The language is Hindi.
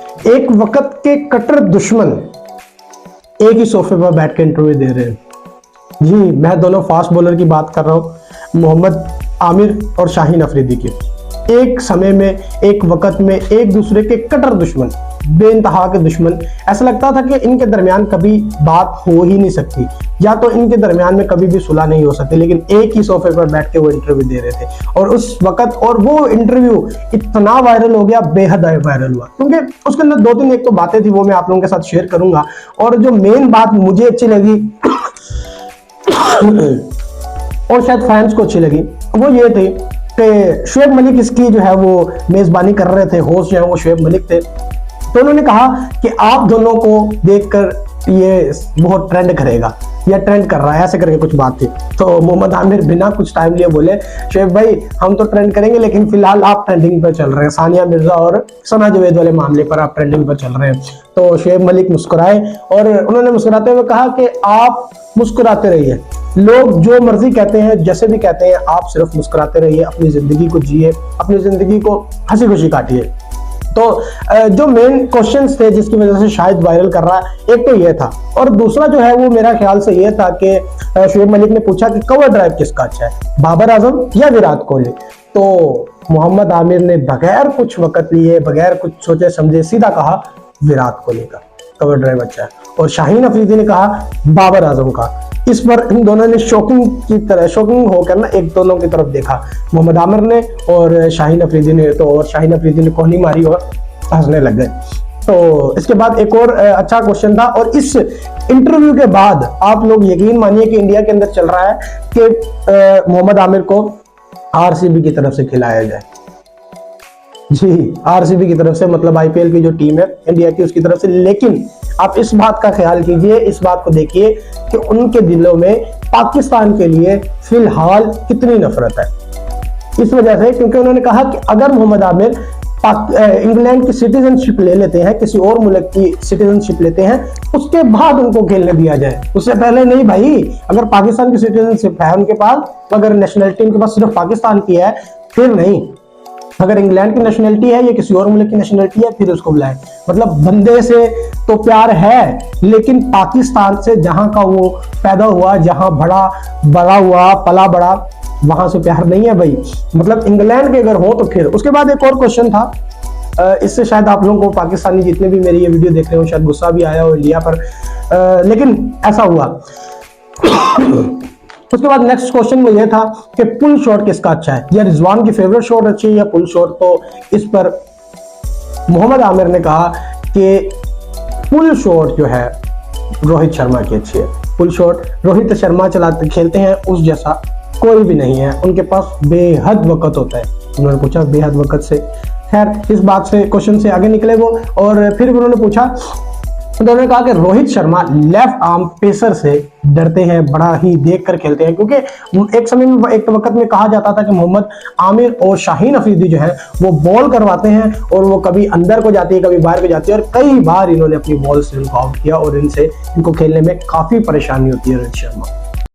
एक वक्त के कट्टर दुश्मन एक ही सोफे पर बैठ के इंटरव्यू दे रहे हैं। जी, मैं दोनों फास्ट बॉलर की बात कर रहा हूँ, मोहम्मद आमिर और शाहीन अफरीदी की। एक समय में, एक वक्त में एक दूसरे के कट्टर दुश्मन, बेइंतहा के दुश्मन। ऐसा लगता था कि इनके दरमियान कभी बात हो ही नहीं सकती, या तो इनके दरमियान में कभी भी सुलह नहीं हो सकती, लेकिन एक ही सोफे पर बैठ के वो इंटरव्यू दे रहे थे। और उस वक्त और वो इंटरव्यू इतना वायरल हो गया, बेहद वायरल हुआ, क्योंकि उसके अंदर दो तीन एक तो बातें थी, वो मैं आप लोगों के साथ शेयर करूंगा। और जो मेन बात मुझे अच्छी लगी और शायद फैंस को अच्छी लगी, वो ये थी कि शुएब मलिक इसकी जो है वो मेजबानी कर रहे थे, होस्ट जो है वो शुएब मलिक थे। तो उन्होंने कहा कि आप दोनों को देखकर ये बहुत ट्रेंड करेगा या ट्रेंड कर रहा है, ऐसे करके कुछ बात थी। तो मोहम्मद आमिर बिना कुछ टाइम लिए बोले, शुएब भाई हम तो ट्रेंड करेंगे, लेकिन फिलहाल आप ट्रेंडिंग पर चल रहे हैं, सानिया मिर्जा और सना जावेद वाले मामले पर आप ट्रेंडिंग पर चल रहे हैं। तो शुएब मलिक मुस्कुराए और उन्होंने मुस्कुराते हुए कहा कि आप मुस्कुराते रहिए, लोग जो मर्जी कहते हैं, जैसे भी कहते हैं, आप सिर्फ मुस्कुराते रहिए, अपनी जिंदगी को जिए, अपनी जिंदगी को हंसी खुशी काटिए। तो जो मेन क्वेश्चंस थे जिसकी वजह से शायद वायरल कर रहा है, एक तो ये था, और दूसरा जो है वो मेरा ख्याल से ये था कि शुएब मलिक ने पूछा कि कवर ड्राइव किसका अच्छा है, बाबर आजम या विराट कोहली। तो मोहम्मद आमिर ने बगैर कुछ वक्त लिए, बगैर कुछ सोचे समझे सीधा कहा विराट कोहली का कवर ड्राइव अच्छा है, और शाहीन अफरीदी ने कहा बाबर आजम का। इस पर इन दोनों ने शॉकिंग होकर ना एक दोनों की तरफ देखा, मोहम्मद आमिर ने और शाहीन अफरीदी ने। तो और शाहीन अफरीदी ने कोहनी मारी और हंसने लग गए। तो इसके बाद एक और अच्छा क्वेश्चन था, और इस इंटरव्यू के बाद आप लोग यकीन मानिए कि इंडिया के अंदर चल रहा है कि मोहम्मद आमिर को आरसीबी की तरफ से खिलाया जाए। जी, आरसीबी की तरफ से, मतलब आईपीएल की जो टीम है इंडिया की, उसकी तरफ से। लेकिन आप इस बात का ख्याल कीजिए, इस बात को देखिए कि उनके दिलों में पाकिस्तान के लिए फिलहाल कितनी नफरत है। इस वजह से, क्योंकि उन्होंने कहा कि अगर मोहम्मद आमिर इंग्लैंड की सिटीजनशिप ले लेते हैं, किसी और मुल्क की सिटीजनशिप लेते हैं, उसके बाद उनको खेलने दिया जाए, उससे पहले नहीं भाई। अगर पाकिस्तान की सिटीजनशिप है उनके पास, अगर नेशनलिटी उनके पास सिर्फ पाकिस्तान की है, फिर नहीं। अगर इंग्लैंड की नेशनलिटी है या किसी और मुल्क की नेशनलिटी है, फिर उसको बुलाए। मतलब बंदे से तो प्यार है, लेकिन पाकिस्तान से जहां का वो पैदा हुआ, जहां बड़ा हुआ, पला बड़ा, वहां से प्यार नहीं है भाई। मतलब इंग्लैंड के अगर हो तो फिर। उसके बाद एक और क्वेश्चन था, इससे शायद आप लोगों को, पाकिस्तानी जितने भी मेरी ये वीडियो देख रहे हो, शायद गुस्सा भी आया हो इंडिया पर, लेकिन ऐसा हुआ। उसके बाद नेक्स्ट क्वेश्चन में यह था कि पुल शॉट किसका अच्छा है, या रिजवान की फेवरेट शॉट अच्छी है या पुल शॉट। तो इस पर मोहम्मद आमिर ने कहा कि पुल शॉट जो है रोहित शर्मा की अच्छी है। पुल शॉट रोहित शर्मा खेलते हैं, उस जैसा कोई भी नहीं है, उनके पास बेहद वक्त होता है। उन्होंने पूछा बेहद वक्त से, खैर इस बात से, क्वेश्चन से आगे निकले वो। और फिर उन्होंने पूछा, उन्होंने कहा कि Rohit Sharma left arm pacer से डरते हैं, बड़ा ही देख कर खेलते हैं, क्योंकि एक समय में, एक वक्त में कहा जाता था कि मोहम्मद आमिर और शाहीन अफरीदी जो है वो बॉल करवाते हैं, और वो कभी अंदर को जाती है, कभी बाहर को जाती है, और कई बार इन्होंने अपनी बॉल से उनको आउट किया, और इनको खेलने में काफी परेशानी होती है रोहित शर्मा।